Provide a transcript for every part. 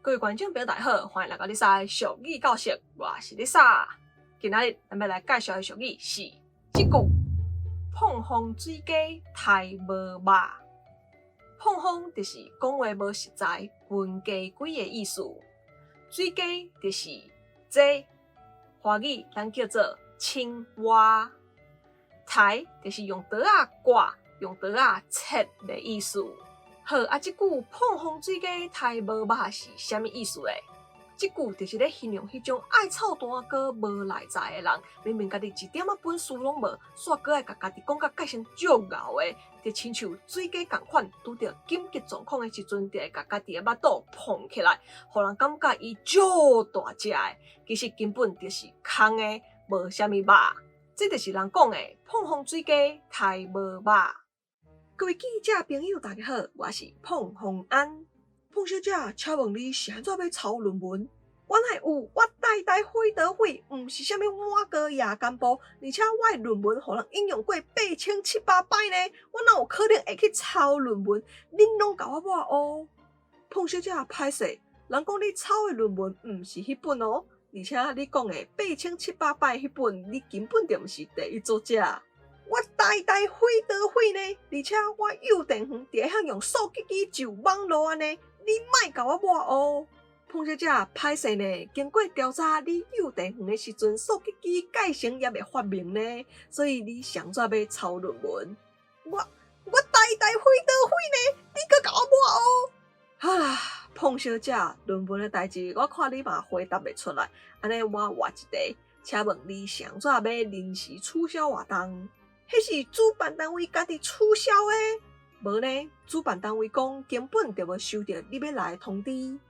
各位观众朋友大家好，欢迎来到Lisa俗语教室，我是 Lisa。今仔日咱要来介绍的俗语是这句：碰风水鸡刣无肉。碰风就是讲话无实在、分鸡鬼的意思。水鸡就是鸡，华语咱叫做青蛙。刣就是用刀啊刮、用刀啊切的意思。好啊，这句碰风水鸡刣无肉是啥物意思嘞？这句就是咧形容迄种爱操蛋搁无内在的人，明明家己一点仔本事拢无，煞搁爱甲家己讲甲介成足牛的，就亲像水鸡共款，拄着紧急状况的时阵，就会甲家己的腹肚捧起来，互人感觉伊足大只的，其实根本就是空的，无啥物肉。这就是人讲的碰风水鸡刣无肉。各位记者朋友，大家好，我是碰风安。碰小姐，请问你是安怎要抄论文？我乃有我代代会得会，毋是啥物满哥夜干部，而且我的论文互人引用过8700摆呢，我哪有可能会去抄论文？恁拢甲我抹黑。碰小姐，歹势，人讲你抄的论文毋是迄本哦，而且你讲的8700摆迄本，你根本就毋是第一作者。我代代会得会呢，而且我幼电园伫遐用手机机就网络安尼，你莫甲我抹黑。碰小姐，歹势呢，经过调查，你幼电园的时阵，手机机介成也未发明呢，所以你上怎要抄论文？我代代会得会呢，你搁甲我抹黑？碰小姐，论文的代志，我看你嘛回答袂出来，安尼我换一题，请问你上怎要临时取消活动？迄是主办单位家己取消的，无呢？主办单位讲根本就无收到你要来的通知。你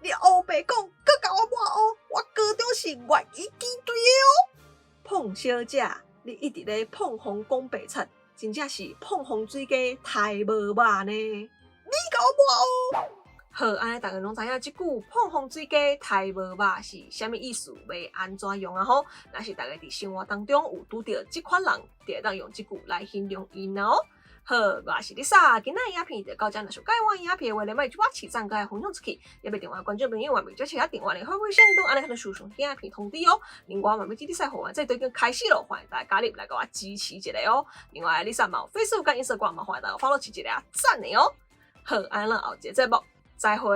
黑白讲，搁甲我抹黑，我高中是愿意记对的哦。碰小姐，你一直咧碰风讲白贼，真正是碰风水鸡刣无肉呢。你甲我抹黑。好，安尼大家拢知影即句碰风水鸡刣无肉是啥物意思，要安怎用啊？吼，若是大家伫生活当中有拄着即款人，就会当用即句来形容因哦。好，我是 Lisa， 今仔的影片就到这，若是介我影片的话，你莫就我起赞，甲分享出去，也别电话观众朋友还未做其他电话的，会线动安尼，可能输上影片通知哦。另外，嘛要记得赛好玩，这对已开始咯，欢迎大家加入来甲我支持一下哦。另外，Lisa 嘛有 Facebook 跟 Instagram 嘛，欢迎大家 follow 一下赞的哦。好，安尼后一个节目。再会。